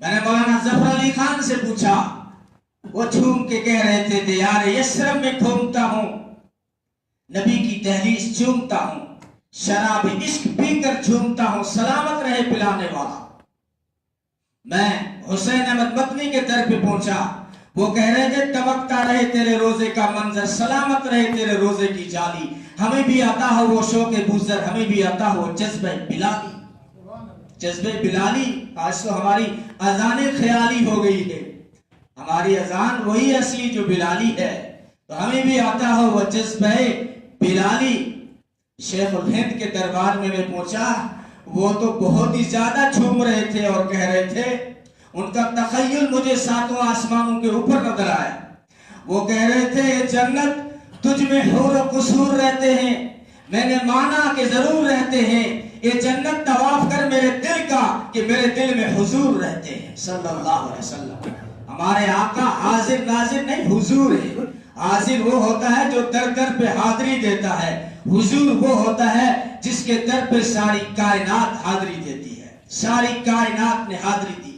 میں نے مولانا ظفر علی خان سے پوچھا، وہ جھوم کے کہہ رہے تھے دیار یسرب میں گھومتا ہوں، نبی کی دہلیز چومتا ہوں، شراب عشق پی کر جھومتا ہوں، سلامت رہے پلانے والا۔ میں حسین احمد مدنی کے در پہ پہنچا، وہ کہہ رہے تھے تمکتا رہے تیرے روزے کا منظر، سلامت رہے تیرے روزے کی جالی، ہمیں بھی عطا ہو وہ شوق بوزر، ہمیں بھی عطا ہو جذبہ بلالی۔ جذبہ بلالی آج تو ہماری اذان خیالی ہو گئی ہے، ہماری اذان وہی اصلی جو بلالی ہے، تو ہمیں بھی عطا ہو وہ جذبہ بلالی۔ شیخ الہند کے دربار میں پہنچا، وہ تو بہت ہی زیادہ جھوم رہے تھے اور کہہ رہے تھے، ان کا تخیل مجھے ساتوں آسمانوں کے اوپر نظر آیا۔ وہ کہہ رہے تھے یہ جنت تجھ میں حور و قصور رہتے ہیں، میں نے مانا کہ ضرور رہتے ہیں، یہ جنت طواف کر میرے دل کا کہ میرے دل میں حضور رہتے ہیں صلی اللہ علیہ وسلم۔ ہمارے آقا حاضر ناظر نہیں حضور ہے۔ حاضر وہ ہوتا ہے جو در در پہ حاضری دیتا ہے، حضور وہ ہوتا ہے جس کے در پہ ساری کائنات حاضری دیتی ہے، ساری کائنات نے حاضری دی۔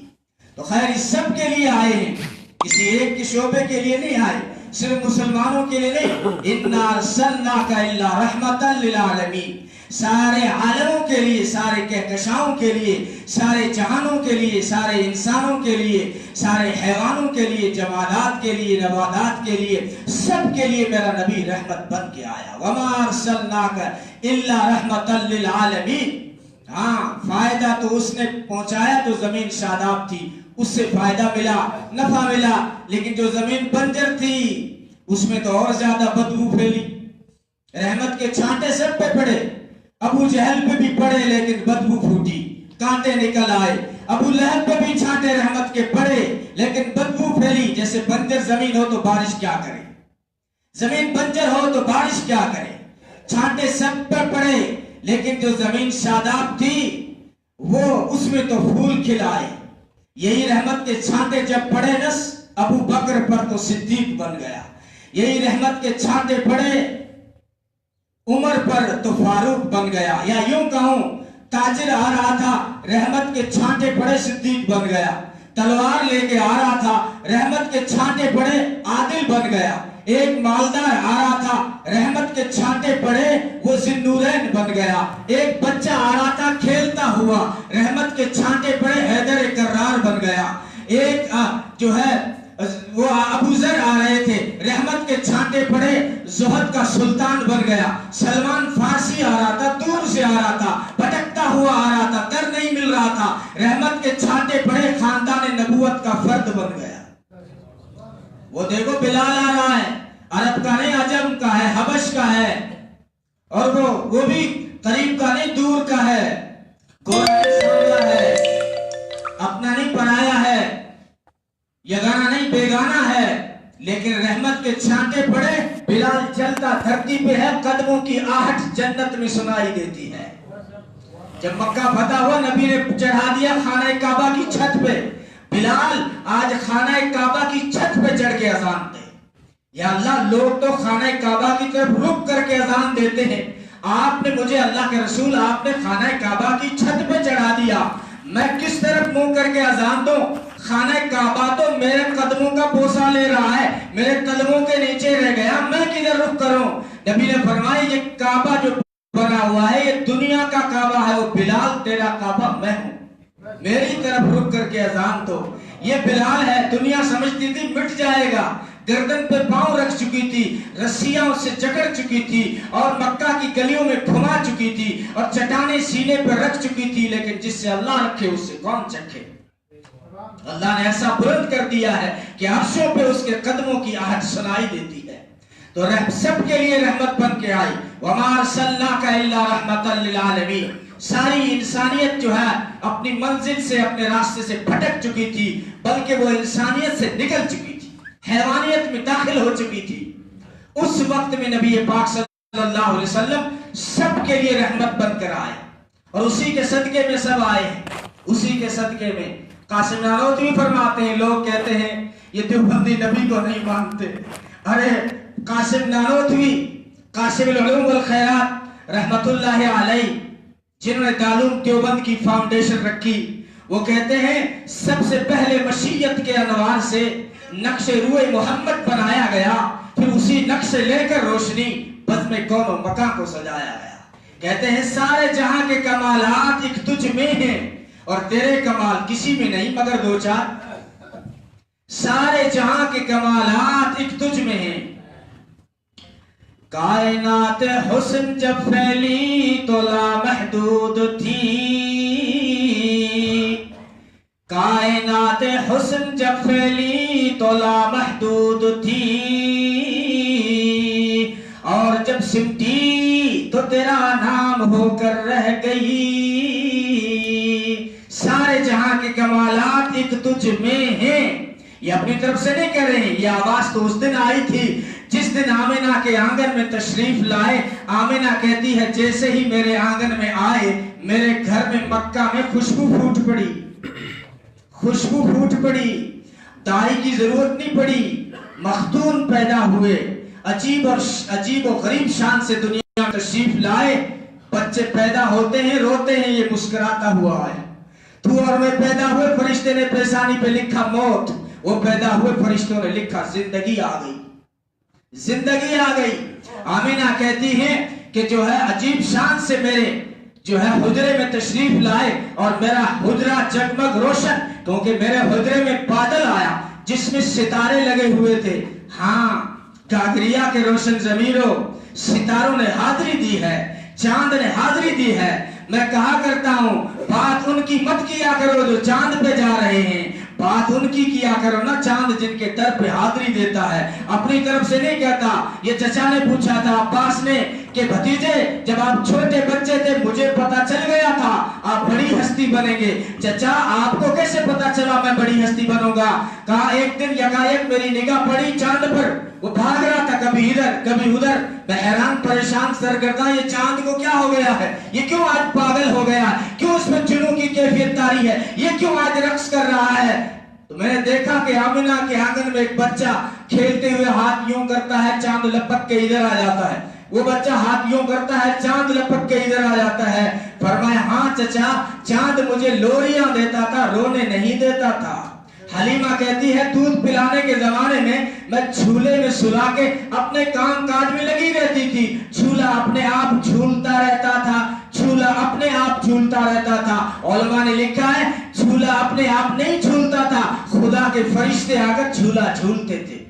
تو خیر اس سب کے لیے آئے ہیں، کسی ایک کے شعبے کے لیے نہیں آئے، صرف مسلمانوں کے لیے نہیں، اِنَّا أَرْسَلْنَاكَ إِلَّا رَحْمَةً لِلْعَالَمِينَ، سارے عالموں کے لیے، سارے کہکشاؤں کے لیے، سارے جہانوں کے لیے، سارے انسانوں کے لیے، سارے حیوانوں کے لیے، جمادات کے لیے، نباتات کے لیے، سب کے لیے میرا نبی رحمت بن کے آیا۔ وَمَا أَرْسَلْنَاكَ إِلَّا رَحْمَةً لِلْعَالَمِينَ۔ ہاں فائدہ تو اس نے پہنچایا جو زمین شاداب تھی، اس سے فائدہ ملا، نفع ملا، لیکن جو زمین بنجر تھی اس میں تو اور زیادہ بدبو پھیلی۔ رحمت کے چھانٹے سب پہ پڑے، ابو جہل پہ بھی پڑے لیکن بدبو پھوٹی، کانٹے نکل آئے۔ ابو لہب پہ بھی چھانٹے رحمت کے پڑے لیکن بدبو پھیلی۔ جیسے بنجر زمین ہو تو بارش کیا کرے، زمین بنجر ہو تو بارش کیا کرے، چھانٹے سب پہ پڑے، لیکن جو زمین شاداب تھی وہ اس میں تو پھول کھلائے۔ یہی رحمت کے چھانٹے جب پڑے نس ابو بکر پر تو صدیق بن گیا، یہی رحمت کے چھانٹے پڑے عمر پر تو فاروق بن گیا، یا یوں کہوں تاجر آ رہا تھا رحمت کے چھانٹے پڑے صدیق بن گیا، تلوار لے کے آ رہا تھا رحمت کے چھانٹے پڑے عادل بن گیا، ایک مالدار آ رہا تھا رحمت کے چھانٹے پڑے وہ ذوالنورین بن گیا، ایک بچہ آ رہا تھا کھیلتا ہوا رحمت کے چھانٹے پڑے حیدر کرار بن گیا، ایک جو ہے وہ ابو ذر آ رہے تھے رحمت کے چھانٹے پڑے زہد کا سلطان بن گیا، سلمان فارسی آ رہا تھا دور سے آ رہا تھا بھٹکتا ہوا آ رہا تھا در نہیں مل رہا تھا، رحمت کے چھانٹے پڑے خاندان نبوت کا فرد بن گیا۔ وہ دیکھو بلال آ رہا ہے، عرب کا نہیں عجم کا ہے، حبش کا ہے، اور وہ بھی قریب کا نہیں دور کا ہے، گورا سانولا ہے، اپنا نہیں پرایا ہے، یگانا نہیں بیگانا ہے، لیکن رحمت کے چھانٹے پڑے بلال چلتا دھرتی پہ ہے، قدموں کی آہٹ جنت میں سنائی دیتی ہے۔ جب مکہ فتح ہوا نبی نے چڑھا دیا خانہ کعبہ کی چھت پہ، بلال آج خانہ کعبہ کی چھت پہ چڑھ کے اذان دے۔ یا اللہ لوگ تو خانہ کعبہ کی طرف رک کر کے اذان دیتے ہیں، آپ نے مجھے اللہ کے رسول آپ نے خانہ کعبہ کی چھت پہ چڑھا دیا، میں کس طرف منہ کر کے اذان دوں؟ خانہ کعبہ تو میرے قدموں کا بوسہ لے رہا ہے، میرے قدموں کے نیچے رہ گیا، میں کدھر رخ کروں؟ نبی نے فرمایا یہ کعبہ جو بنا ہوا ہے یہ دنیا کا کعبہ ہے، وہ بلال تیرا کعبہ میں ہوں، میری طرف رک کر کے اذان دو۔ یہ بلال ہے، دنیا سمجھتی تھی مٹ جائے گا، گردن پہ پاؤں رکھ چکی تھی، رسیاں اس سے جکڑ چکی تھی اور مکہ کی گلیوں میں گھما چکی تھی اور چٹانیں سینے پہ رکھ چکی تھی، لیکن جس سے اللہ رکھے اس سے کون چکھے؟ اللہ نے ایسا بلند کر دیا ہے کہ عرشوں پہ اس کے قدموں کی آہٹ سنائی دیتی ہے۔ تو سب کے لیے رحمت بن کے آئی، وَمَا أَرْسَلْنَاكَ إِلَّا رَحْمَةً لِلْعَالَمِينَ۔ ساری انسانیت جو ہے اپنی منزل سے اپنے راستے سے بھٹک چکی تھی، بلکہ وہ انسانیت سے نکل چکی تھی، حیوانیت میں داخل ہو چکی تھی۔ اس وقت میں نبی پاک صلی اللہ علیہ وسلم سب کے لیے رحمت بن کر آئے، اور اسی کے صدقے میں سب آئے ہیں، اسی کے صدقے میں۔ قاسم نانوتوی فرماتے ہیں لوگ کہتے ہیں یہ دیوبندی نبی کو نہیں مانتے، ارے قاسم نانوتوی قاسم العلوم والخیرات رحمت اللہ علیہ جنہوں نے دارالعلوم دیوبند کی فاؤنڈیشن رکھی، وہ کہتے ہیں سب سے پہلے مشیت کے انوار سے نقش روئے محمد بنایا گیا، پھر اسی نقش لے کر روشنی بزم کون و مکان کو سجایا گیا۔ کہتے ہیں سارے جہاں کے کمالات ایک تجھ میں ہیں اور تیرے کمال کسی میں نہیں مگر دو چار۔ سارے جہاں کے کمالات ایک تجھ میں ہیں۔ کائنات حسن جب پھیلی تو لامحدود تھی، کائنات حسن جب پھیلی تو لامحدود تھی، اور جب سمٹی تو تیرا نام ہو کر رہ گئی۔ سارے جہاں کے کمالات ایک تجھ میں ہیں۔ یہ اپنی طرف سے نہیں کہہ رہے ہیں، یہ آواز تو اس دن آئی تھی جس دن آمنہ کے آنگن میں تشریف لائے۔ آمنہ کہتی ہے جیسے ہی میرے آنگن میں آئے میرے گھر میں مکہ میں خوشبو پھوٹ پڑی، خوشبو پھوٹ پڑی، دائی کی ضرورت نہیں پڑی، مختون پیدا ہوئے، عجیب و غریب شان سے دنیا میں تشریف لائے۔ بچے پیدا ہوتے ہیں روتے ہیں، یہ مسکراتا ہوا ہے۔ تو اور میں پیدا ہوئے، فرشتے نے پیشانی پہ لکھا موت، وہ پیدا ہوئے فرشتوں نے لکھا زندگی آ گئی، زندگی آ گئی۔ آمینہ کہتی ہیں کہ جو ہے عجیب شان سے میرے جو ہے حجرے میں تشریف لائے اور میرا حجرہ جگمگ روشن، کیونکہ میرے حجرے میں بادل آیا جس میں ستارے لگے ہوئے تھے۔ ہاں گاگریا کے روشن ضمیروں، ستاروں نے حاضری دی ہے، چاند نے حاضری دی ہے۔ میں کہا کرتا ہوں بات ان کی مت کیا کرو جو چاند پہ جا رہے ہیں، بات ان کی کیا کرو نا چاند جن کے در پہ حاضری دیتا ہے، اپنی طرف سے نہیں کہتا۔ یہ چچا نے پوچھا تھا عباس نے کہ بھتیجے جب آپ چھوٹے بچے تھے مجھے پتا چل گیا تھا آپ بڑی ہستی بنیں گے، چچا آپ کو کیسے پتا چلا میں بڑی ہستی بنوں گا؟ کہا ایک دن یکایک میری نگاہ پڑی چاند پر، وہ بھاگ رہا تھا کبھی ادھر کبھی ادھر، میں حیران پریشان سرگرداں یہ چاند کو کیا ہو گیا ہے، یہ کیوں آج پاگل ہو گیا ہے، کیوں اس میں جنوں کی کیفیت طاری ہے، یہ کیوں آج رقص کر رہا ہے؟ تو میں نے دیکھا کہ آمنہ کے آنگن میں ایک بچہ کھیلتے ہوئے ہاتھ یوں کرتا ہے، چاند لپک کے ادھر آ جاتا ہے، وہ بچہ ہاتھ یوں کرتا ہے، چاند لپک کے ادھر آ جاتا ہے۔ فرمایا ہاں چچا چاند مجھے لوریاں دیتا تھا، رونے نہیں دیتا تھا۔ حلیمہ کہتی ہے دودھ پلانے کے زمانے میں میں جھولے میں سلا کے اپنے کام کاج میں لگی رہتی تھی، جھولا اپنے آپ جھولتا رہتا تھا، جھولا اپنے آپ جھولتا رہتا تھا۔ علماء نے لکھا ہے جھولا اپنے آپ نہیں جھولتا تھا، خدا کے فرشتے آ کر جھولا جھولتے تھے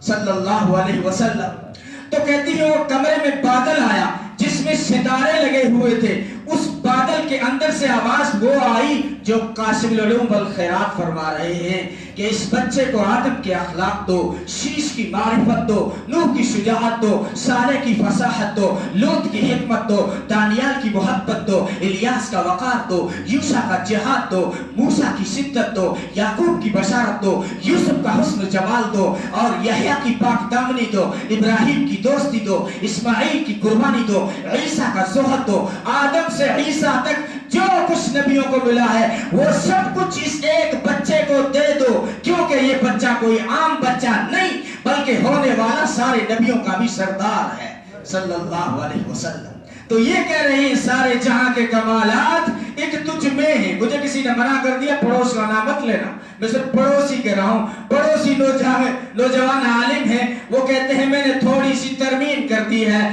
صلی اللہ علیہ وسلم۔ تو کہتی ہے وہ کمرے میں بادل آیا جس میں ستارے لگے ہوئے تھے، اس بادل کے اندر سے آواز وہ آئی جو قاسم العلوم والخیرات فرما رہے ہیں کہ اس بچے کو آدم کے اخلاق دو، شیش کی معرفت دو، نوح کی شجاعت دو، صالح کی فصاحت دو، لوط کی حکمت دو، دانیال کی محبت دو، الیاس کا وقار دو، یوشع کا جہاد دو، موسیٰ کی شدت دو، یعقوب کی بشارت دو، یوسف کا حسن و جمال دو، اور یحییٰ کی پاک دامنی دو، ابراہیم کی دوستی دو، اسماعیل کی قربانی دو، عیسیٰ کا زہد دو۔ آدم سے عیسیٰ تک جو کچھ نبیوں کو ملا ہے وہ سب کچھ اس ایک بچے کو دے دو، کیونکہ یہ بچہ کوئی عام بچہ نہیں بلکہ ہونے والا سارے نبیوں کا بھی سردار ہے صلی اللہ علیہ وسلم۔ تو یہ کہہ رہے ہیں سارے جہاں کے کمالات ایک تجھ میں ہیں۔ مجھے کسی نے منع کر دیا پڑوس کا نام مت لینا، میں صرف پڑوسی کہہ رہا ہوں، پڑوسی نوجوان عالم ہیں، وہ کہتے ہیں میں نے تھوڑی سی ترمیم کر دی ہے۔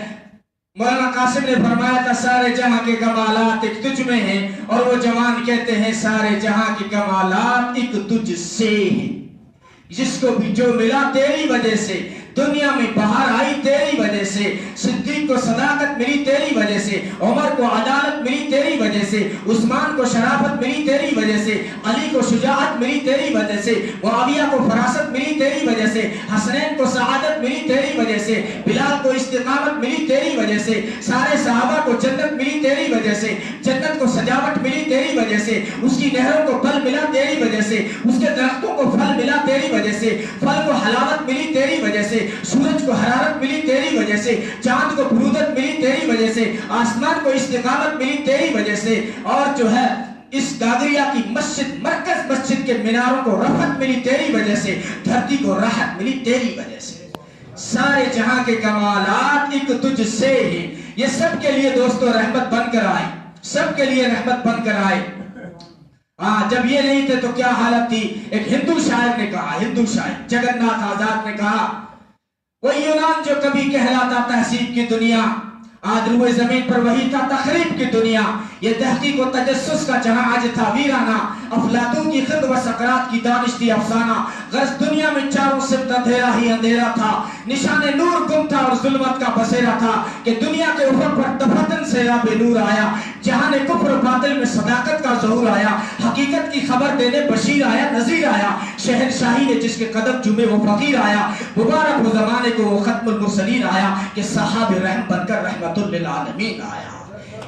مولانا قاسم نے فرمایا تھا سارے جہاں کے کمالات ایک تجھ میں ہیں، اور وہ جوان کہتے ہیں سارے جہاں کے کمالات ایک تجھ سے ہیں۔ جس کو بھی جو ملا تیری وجہ سے، دنیا میں بہار آئی تیری وجہ سے، صدیق کو صداقت ملی تیری وجہ سے، عمر کو عدالت ملی تیری وجہ سے، عثمان کو شرافت ملی تیری وجہ سے، علی کو شجاعت ملی تیری وجہ سے، معاویہ کو فراست ملی تیری وجہ سے، حسنین کو سعادت ملی تیری وجہ سے، بلال کو استقامت ملی تیری وجہ سے، سارے صحابہ کو جنت ملی تیری وجہ سے، جنت کو سجاوٹ ملی تیری وجہ سے، اس کی نہروں کو پھل ملا تیری وجہ سے، اس کے درختوں کو پھل ملا تیری وجہ سے، پھل کو حلاوت ملی تیری وجہ سے، سورج کو حرارت ملی تیری وجہ سے، چاند کو برودت ملی تیری وجہ سے، آسمان کو استقامت ملی تیری وجہ سے، اور جو ہے اس گاگریا کی مسجد مرکز مسجد کے میناروں کو رفعت ملی تیری وجہ سے، دھرتی کو راحت ملی تیری وجہ سے۔ سارے جہاں کے کمالات ایک تجھ سے ہیں۔ یہ سب کے لیے دوستو رحمت بن کر آئے، سب کے لیے رحمت بن کر آئے۔ جب یہ نہیں تھے تو کیا حالت تھی. ایک ہندو شاعر نے کہا، ہندو شاعر جگناتھ آزاد نے کہا، وہ یونان جو کبھی کہلاتا تہذیب کی دنیا، آج روئے زمین پر وہی تھا تخریب کی دنیا. یہ تحقیق و تجسس کا جہاں آج تھا ویرانہ، افلاطون کی خلق و سقراط کی دانش تھی افسانہ. غرض دنیا میں چاروں سمت اندھیرا ہی اندھیرا تھا، نشان نور گم تھا اور ظلمت کا بسیرا تھا کہ دنیا کے افق پر دفاتن سے راب نور آیا. جہاں کفر و باطل میں صداقت کا ظہور آیا، حقیقت کی خبر دینے بشیر آیا، نذیر آیا. شہنشاہی نے جس کے قدم چومے وہ فقیر آیا. مبارک ہو زمانے کو وہ ختم المرسلین آیا کہ صحاب رحم بن کر رحمت للعالمین آیا.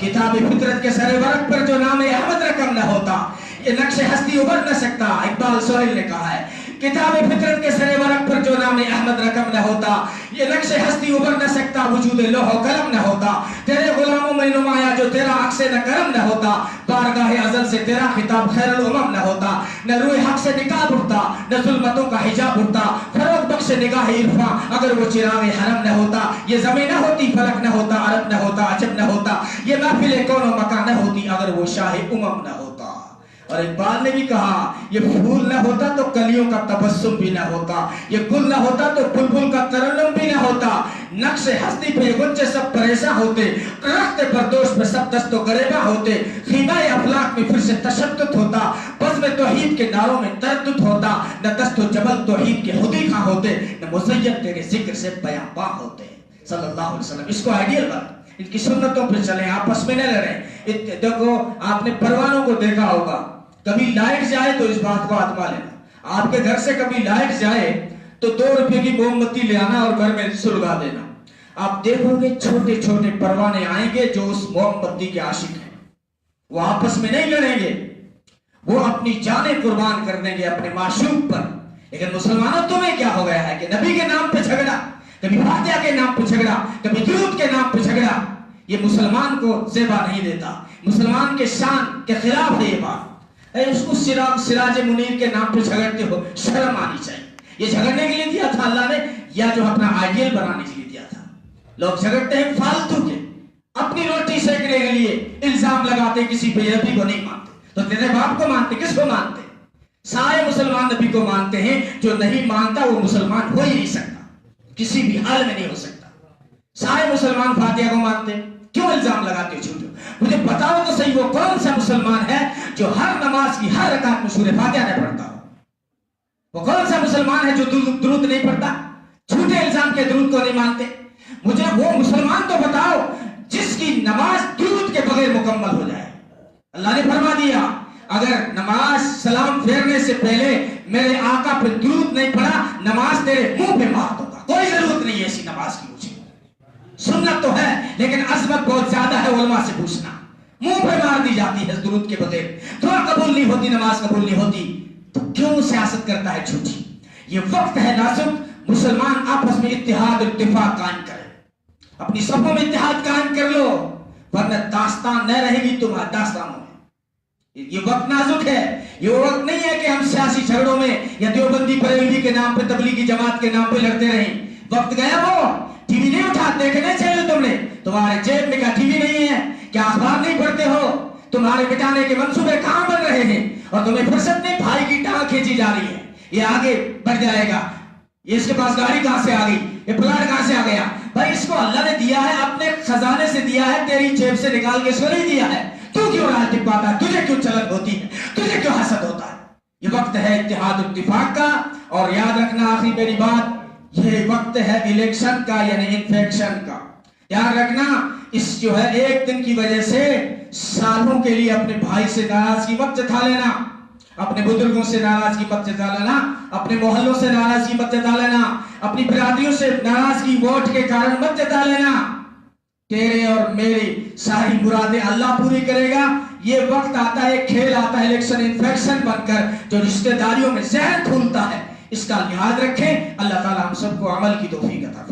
کتاب فطرت کے سر ورق پر جو نام احمد رقم نہ ہوتا، یہ نقش ہستی ابھر نہ سکتا. اقبال سہیل نے کہا ہے، کتاب فطرت کے سر ورق پر جو نام احمد رقم نہ ہوتا، یہ نقش ہستی ابھر نہ سکتا. وجود لوح و قلم نہ ہوتا، تیرے غلاموں میں نمایاں جو تیرا عکس نہ کرم نہ ہوتا. بارگاہ ازل سے تیرا خطاب خیر الامم نہ ہوتا، نہ روح حق سے نقاب اٹھتا، نہ ظلمتوں کا حجاب اٹھتا. فروغ بخش نگاہ عرفاں اگر وہ چراغ حرم نہ ہوتا، یہ زمین نہ ہوتی، فلک نہ ہوتا، عرب نہ ہوتا، عجب نہ ہوتا، یہ محفل کون و مکان نہ ہوتی اگر وہ شاہ امم نہ ہوتا. اور اقبال نے بھی کہا، یہ پھول نہ ہوتا تو کلیوں کا تبسم بھی نہ ہوتا، یہ گل نہ ہوتا تو بلبل کا ترنم بھی نہ ہوتا. نقش ہستی پہ گنچے سب پریشاں ہوتے، رخت پردوش پہ سب دست و گریباں ہوتے. خیمہ افلاک میں پھر سے تشدد ہوتا، بزم توحید کے ناروں میں تردد ہوتا. نہ دست و جبل توحید کے خودی خاں ہوتے، نہ مزین تیرے ذکر سے بیاں باں ہوتے. صلی اللہ علیہ وسلم. اس کو آئیڈیل بنا، ان کی سنتوں پہ چلیں، آپس میں نہ لڑیں. دیکھو آپ نے پروانوں کو دیکھا ہوگا، کبھی لائٹ جائے تو اس بات کو آزما لینا. آپ کے گھر سے کبھی لائٹ جائے تو 2 روپے کی موم بتی لے آنا اور گھر میں سلگا دینا. آپ دیکھو گے چھوٹے چھوٹے پروانے آئیں گے جو اس موم بتی کے عاشق ہیں. وہ آپس میں نہیں لڑیں گے، وہ اپنی جانیں قربان کر دیں گے اپنے معشوق پر. لیکن مسلمانوں تمہیں کیا ہو گیا ہے کہ نبی کے نام پہ جھگڑا، کبھی فاتحہ کے نام پہ جھگڑا، کبھی درود کے نام پہ جھگڑا. یہ مسلمان کو زیبا نہیں دیتا، مسلمان کے شان کے خلاف ہے یہ بات. اس کو سراج منیر کے نام پہ جھگڑتے ہو، شرم آنی چاہیے. یہ جھگڑنے کے لیے دیا تھا اللہ نے یا جو اپنا آئیڈیل بنانے کے لیے دیا تھا؟ لوگ جھگڑتے ہیں فالتو کے، اپنی روٹی سیکنے کے لیے الزام لگاتے، کسی پہ نبی کو نہیں مانتے. تو تیرے باپ کو مانتے، کس کو مانتے؟ سارے مسلمان نبی کو مانتے ہیں. جو نہیں مانتا وہ مسلمان ہو ہی نہیں سکتا، کسی بھی حال میں نہیں ہو سکتا. سارے مسلمان فاتحہ کو مانتے، کیوں الزام لگاتے ہو جھوٹے؟ مجھے بتاؤ تو صحیح، وہ کون سا مسلمان ہے جو ہر نماز کی ہر رکعت میں سورہ فاتحہ نہیں پڑھتا ہو؟ وہ کون سا مسلمان ہے جو درود نہیں پڑھتا؟ جھوٹے الزام کے درود کو نہیں مانتے. مجھے وہ مسلمان تو بتاؤ جس کی نماز درود کے بغیر مکمل ہو جائے. اللہ نے فرما دیا اگر نماز سلام پھیرنے سے پہلے میرے آقا پہ درود نہیں پڑھا، نماز تیرے منہ پہ مار دوں گا. کوئی ضرورت نہیں ہے ایسی نماز کی. مجھے سنت تو ہے لیکن عظمت بہت زیادہ ہے. علماء سے پوچھنا، منہ پہ مار دی جاتی ہے درود کے بغیر، دعا قبول نہیں ہوتی، نماز قبول نہیں ہوتی. تو کیوں سیاست کرتا ہے جھوٹی؟ یہ وقت ہے نازک، مسلمان آپس میں اتحاد اور اتفاق قائم کرے، اپنی صفوں میں اتحاد قائم کر لو، ورنہ داستان نہ رہے گی تمہارا داستانوں میں. یہ وقت نازک ہے. یہ وہ وقت نہیں ہے کہ ہم سیاسی جھگڑوں میں یا دیوبندی بریلوی کے نام پہ، تبلیغی جماعت کے نام پہ لڑتے رہیں. وقت گیا. وہ ٹی وی نہیں اٹھا دیکھنے چاہیے تم نے. تمہارے جیب میں کیا ٹی وی نہیں ہے؟ کیا اخبار نہیں پڑھتے ہو؟ تمہارے مٹانے کے منصوبے کہاں بن رہے ہیں؟ اور تمہیں فرصت نہیں، بھائی کی ٹانگ کھینچی جا رہی ہے. یہ آگے بڑھ جائے گا، یہ اس کے پاس گاڑی کہاں سے آ گئی، یہ پلاٹ کہاں سے آ گیا؟ بھائی اس کو اللہ نے دیا ہے، اپنے خزانے سے دیا ہے، تیری جیب سے نکال کے اس کو نہیں دیا ہے. تو کیوں راہ ٹپاتا ہے؟ تجھے کیوں چلن ہوتی ہے؟ تجھے کیوں حسد ہوتا ہے؟ یہ وقت ہے اتحاد و اتفاق کا. اور یاد رکھنا آخری میری بات، یہ وقت ہے الیکشن کا، یعنی انفیکشن کا. یاد رکھنا اس جو ہے ایک دن کی وجہ سے سالوں کے لیے اپنے بھائی سے ناراضگی مت جتا لینا، اپنے بزرگوں سے ناراضگی مت جتا لینا، اپنے محلوں سے ناراضگی مت جتا لینا، اپنی برادریوں سے ناراضگی ووٹ کے کارن مت جتا لینا. تیرے اور میری ساری مرادیں اللہ پوری کرے گا. یہ وقت آتا ہے، کھیل آتا ہے الیکشن انفیکشن بن کر جو رشتہ داریوں میں زہر کھولتا ہے. اس کا لحاظ رکھیں. اللہ تعالی ہم سب کو عمل کی توفیق عطا فرمائے.